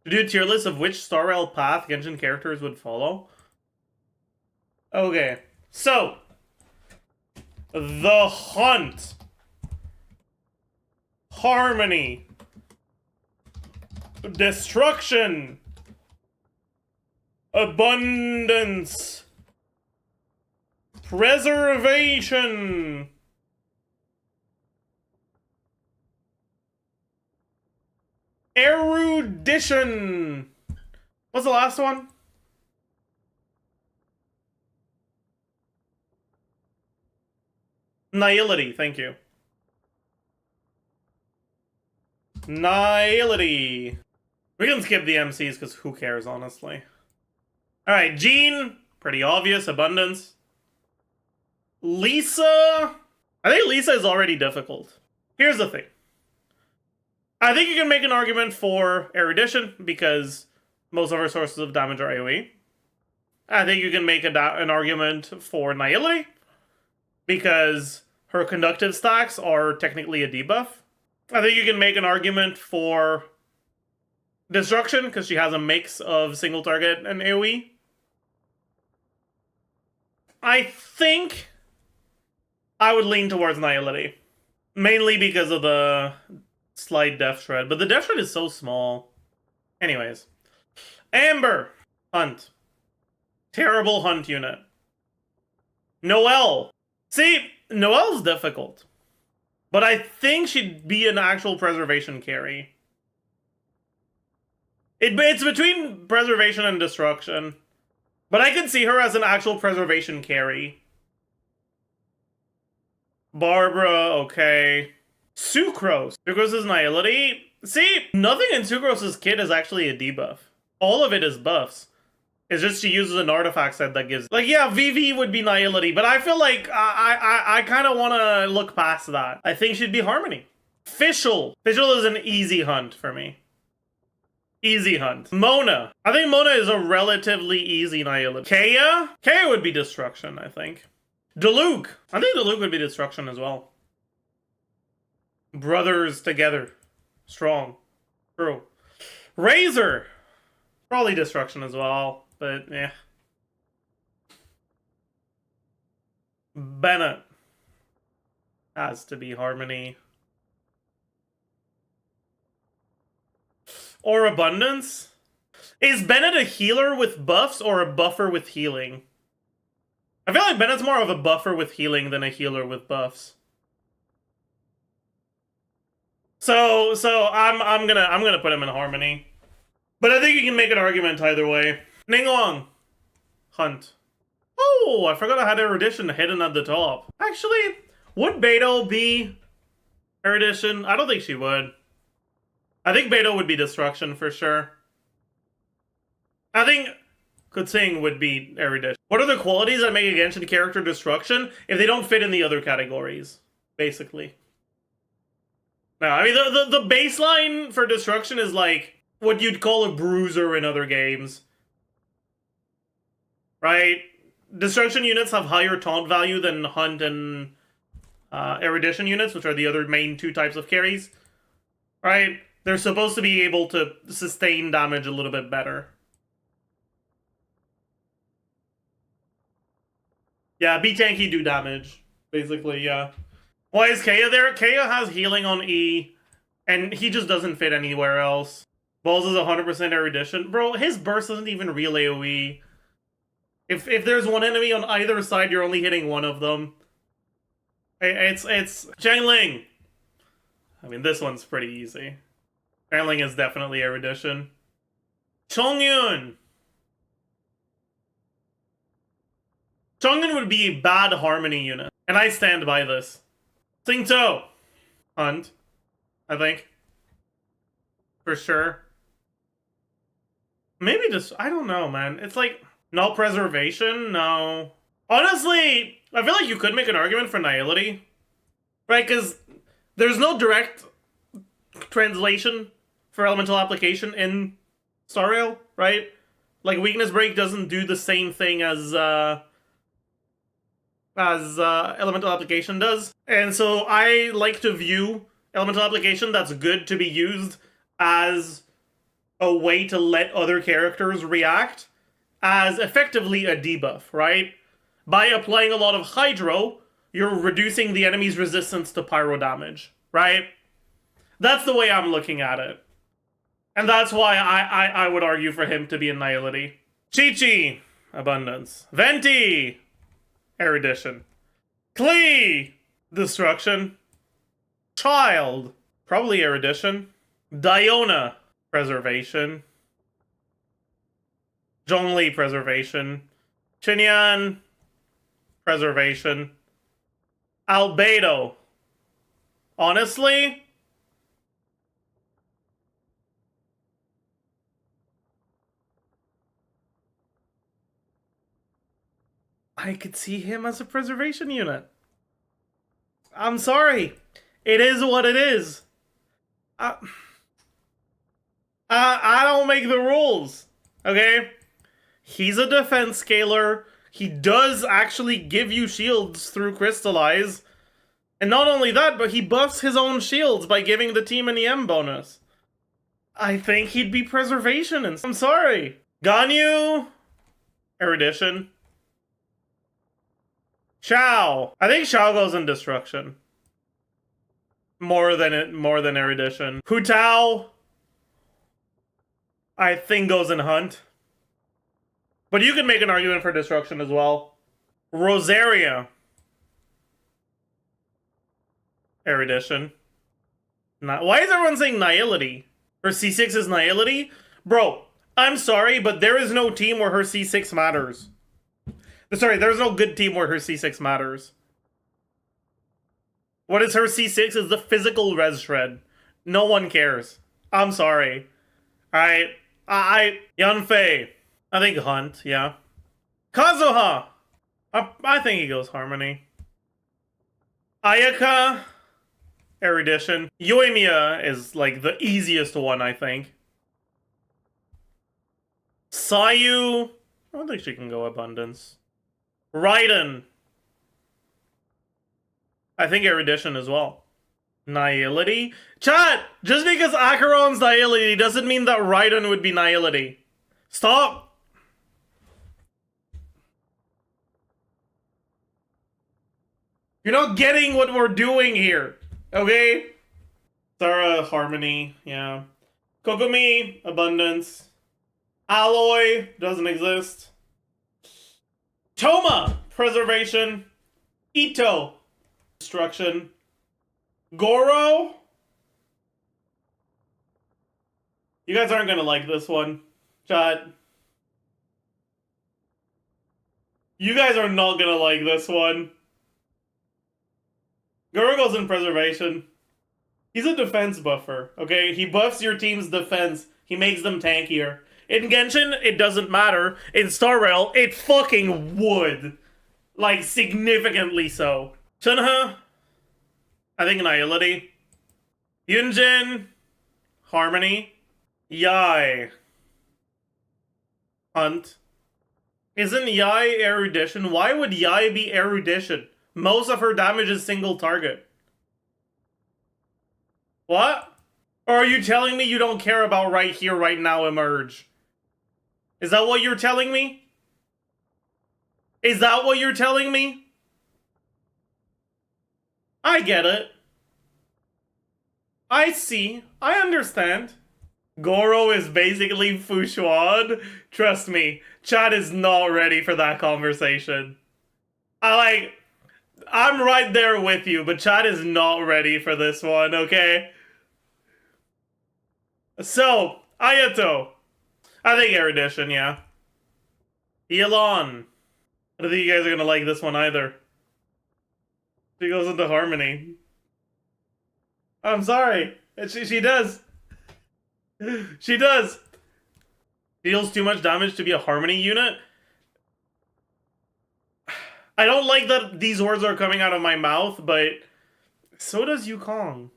To do a tier list of which Star Rail path Genshin characters would follow. Okay, so the Hunt, Harmony, Destruction, Abundance, Preservation, Erudition. What's the last one? Nihility, thank you. Nihility. We can skip the MCs because who cares, honestly. Alright, Jean, pretty obvious, Abundance. Lisa, I think Lisa is already difficult. Here's the thing. I think you can make an argument for Erudition because most of her sources of damage are AoE. I think you can make an argument for Nihility because her conductive stacks are technically a debuff. I think you can make an argument for Destruction because she has a mix of single target and AoE. I think I would lean towards Nihility. Mainly because of the slight Death Shred. But the Death Shred is so small. Anyways. Amber. Hunt. Terrible Hunt unit. Noelle. See, Noelle's difficult. But I think she'd be an actual preservation carry. It's between preservation and destruction. But I can see her as an actual preservation carry. Barbara, okay. Sucrose. Sucrose is Nihility. See, nothing in Sucrose's kit is actually a debuff. All of it is buffs. It's just she uses an artifact set that gives... Like, yeah, VV would be Nihility, but I feel like I kind of want to look past that. I think she'd be Harmony. Fischl. Fischl is an easy hunt for me. Easy hunt. Mona. I think Mona is a relatively easy Nihility. Kea? Kea would be Destruction, I think. Diluc. I think Diluc would be Destruction as well. Brothers together. Strong. True. Razor. Probably Destruction as well, but yeah. Bennett. Has to be Harmony. Or Abundance? Is Bennett a healer with buffs or a buffer with healing? I feel like Bennett's more of a buffer with healing than a healer with buffs. So I'm gonna put him in Harmony. But I think you can make an argument either way. Ningguang. Hunt. Oh, I forgot I had Erudition hidden at the top. Actually, would Beidou be Erudition? I don't think she would. I think Beidou would be Destruction for sure. I think Kutsing would be Erudition. What are the qualities that make a Genshin character Destruction if they don't fit in the other categories? Basically. No, I mean, the baseline for Destruction is like what you'd call a bruiser in other games. Right? Destruction units have higher taunt value than Hunt and Erudition units, which are the other main two types of carries. Right? They're supposed to be able to sustain damage a little bit better. Yeah, be tanky, do damage. Basically, yeah. Why is Kea there? Kea has healing on E, and he just doesn't fit anywhere else. Balls is 100% Erudition. Bro, his burst isn't even real AoE. If there's one enemy on either side, you're only hitting one of them. It's Zhangling. I mean, this one's pretty easy. Zhangling is definitely Erudition. Chongyun. Chongyun would be a bad Harmony unit, and I stand by this. Xingqiu. Hunt. I think. For sure. Maybe just, I don't know, man. It's like, no preservation, no. Honestly, I feel like you could make an argument for Nihility. Right, because there's no direct translation for elemental application in Star Rail, right? Like, Weakness Break doesn't do the same thing as elemental application does. And so I like to view elemental application that's good to be used as a way to let other characters react as effectively a debuff, right? By applying a lot of hydro, you're reducing the enemy's resistance to pyro damage, right? That's the way I'm looking at it. And that's why I would argue for him to be Annihility. Chi-Chi, Abundance. Venti, Erudition. Klee, Destruction. Child, probably Erudition. Diona, Preservation. Zhongli, Preservation. Chinyan, Preservation. Albedo. Honestly, I could see him as a preservation unit. I'm sorry. It is what it is. I don't make the rules. Okay? He's a defense scaler. He does actually give you shields through Crystallize. And not only that, but he buffs his own shields by giving the team an EM bonus. I think he'd be preservation, and I'm sorry. Ganyu, Erudition. Xiao. I think Xiao goes in Destruction. More than Erudition. Hu Tao, I think goes in Hunt. But you can make an argument for Destruction as well. Rosaria, Erudition. Why is everyone saying Nihility? Her C6 is Nihility? Bro, I'm sorry, but there is no team where her C6 matters. Sorry, there's no good team where her C6 matters. What is her C6 is the physical res shred. No one cares. I'm sorry. Alright. Yanfei. I think Hunt, yeah. Kazuha! I think he goes Harmony. Ayaka, Erudition. Yoimiya is like the easiest one, I think. Sayu, I don't think she can go Abundance. Raiden, I think Erudition as well. Nihility? Chat! Just because Acheron's Nihility doesn't mean that Raiden would be Nihility. Stop! You're not getting what we're doing here, okay? Sarah, Harmony, yeah. Kokomi, Abundance. Alloy, doesn't exist. Toma, Preservation. Ito, Destruction. Goro? You guys aren't gonna like this one. Chat. You guys are not gonna like this one. Goro goes in Preservation. He's a defense buffer, okay? He buffs your team's defense. He makes them tankier. In Genshin, it doesn't matter. In Star Rail, it fucking would. Like, significantly so. Chunha, I think Annihility. Yunjin, Harmony. Yai, Hunt. Isn't Yai Erudition? Why would Yai be Erudition? Most of her damage is single target. What? Or are you telling me you don't care about right here, right now, Emerge? Is that what you're telling me? Is that what you're telling me? I get it. I see. I understand. Goro is basically Fushuan. Trust me, chat is not ready for that conversation. I'm right there with you, but chat is not ready for this one, okay? So, Ayato. I think Erudition, yeah. Elon. I don't think you guys are gonna like this one either. She goes into Harmony. I'm sorry. She does. She does. Deals too much damage to be a Harmony unit. I don't like that these words are coming out of my mouth, but so does Yukong.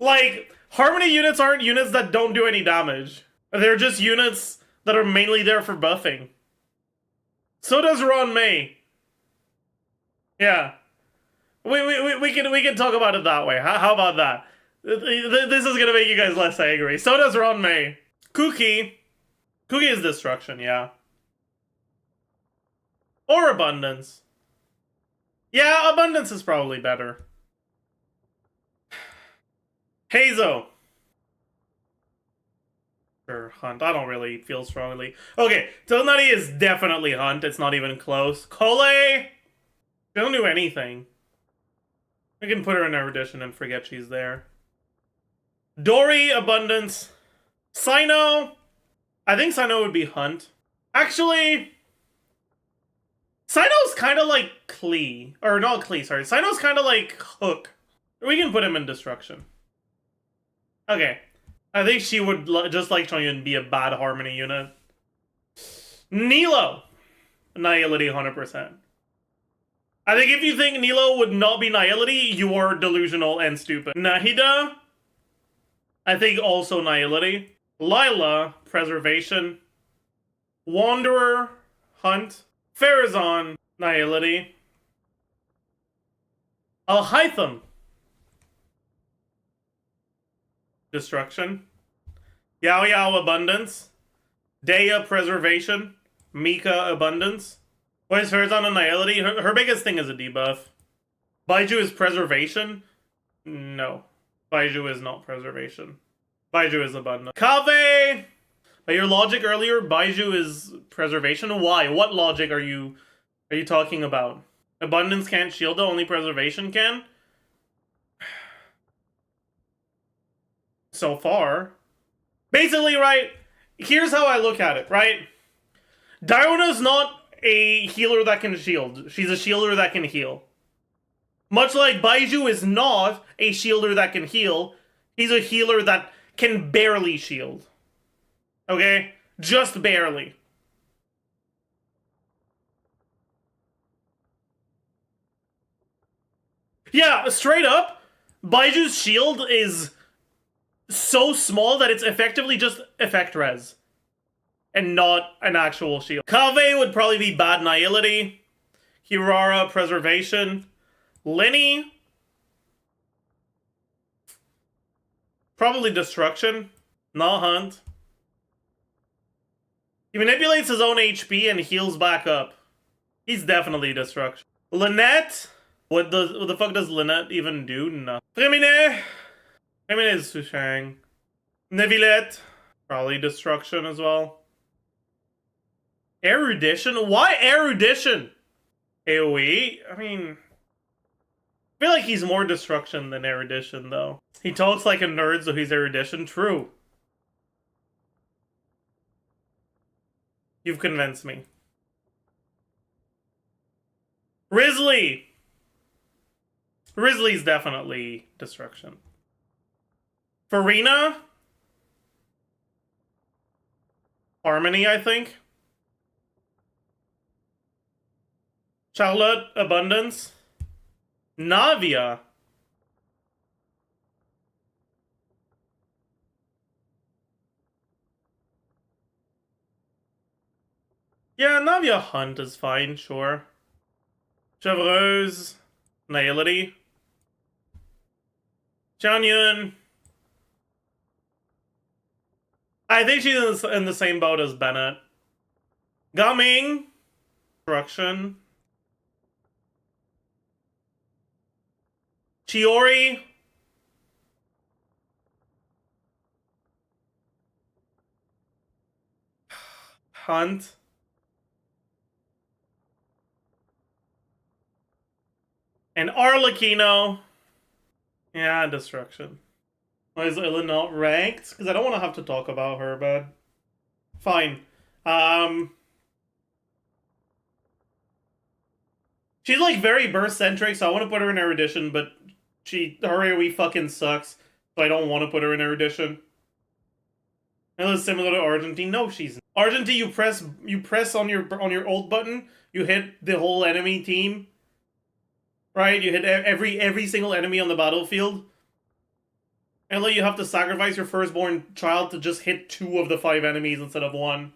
Like, Harmony units aren't units that don't do any damage. They're just units that are mainly there for buffing. So does Ron May. Yeah. We can talk about it that way. How about that? This is gonna make you guys less angry. So does Ron May. Cookie. Cookie is destruction, yeah. Or abundance. Yeah, abundance is probably better. Hazo. Or Hunt. I don't really feel strongly. Okay, Tonari is definitely Hunt. It's not even close. Kole. Don't do anything. We can put her in Erudition and forget she's there. Dory, Abundance. Sino. I think Sino would be Hunt. Actually, Sino's kind of like Klee. Or not Klee, sorry. Sino's kind of like Hook. We can put him in Destruction. Okay. I think she would, just like Chongyun, be a bad Harmony unit. Nilo. Nihility, 100%. I think if you think Nilo would not be Nihility, you are delusional and stupid. Nahida. I think also Nihility. Lila, Preservation. Wanderer, Hunt. Farazan, Nihility. Alhaitham, Destruction. Yao Yao, Abundance. Dea, Preservation. Mika, Abundance. Why is Farazan a Nihility? Her biggest thing is a debuff. Baiju is Preservation? No. Baiju is not Preservation. Baiju is Abundance. Kave! By your logic earlier, Baiju is Preservation? Why? What logic are you talking about? Abundance can't shield it, only Preservation can? So far. Basically, right, here's how I look at it, right? Diurna's not a healer that can shield. She's a shielder that can heal. Much like Baiju is not a shielder that can heal, he's a healer that can barely shield. Okay? Just barely. Yeah, straight up, Baiju's shield is so small that it's effectively just effect res. And not an actual shield. Kave would probably be bad Nihility. Hirara, Preservation. Lenny. Probably Destruction. Not Hunt. He manipulates his own HP and heals back up. He's definitely Destruction. Lynette. What the fuck does Lynette even do? Nothing. Femine. Femine is Sushang. Neuvillette. Probably Destruction as well. Erudition? Why Erudition? AoE? I mean, I feel like he's more Destruction than Erudition, though. He talks like a nerd, so he's Erudition. True. You've convinced me. Risley! Risley's definitely Destruction. Farina? Harmony, I think. Charlotte, Abundance. Navia. Yeah, Navia Hunt is fine, sure. Chevreuse. Nihility. Xianyun. I think she's in the same boat as Bennett. Gaming. Destruction. Chiori. Hunt. And Arlecchino. Yeah, Destruction. Why is Illa not ranked? Because I don't want to have to talk about her, but... Fine. She's like very burst-centric, so I want to put her in Erudition, but her AoE fucking sucks, so I don't want to put her in Erudition. Illa is similar to Argentine. No, she's not. Argentine, you press on your ult button, you hit the whole enemy team. Right? You hit every single enemy on the battlefield. And like you have to sacrifice your firstborn child to just hit 2 of the 5 enemies instead of 1.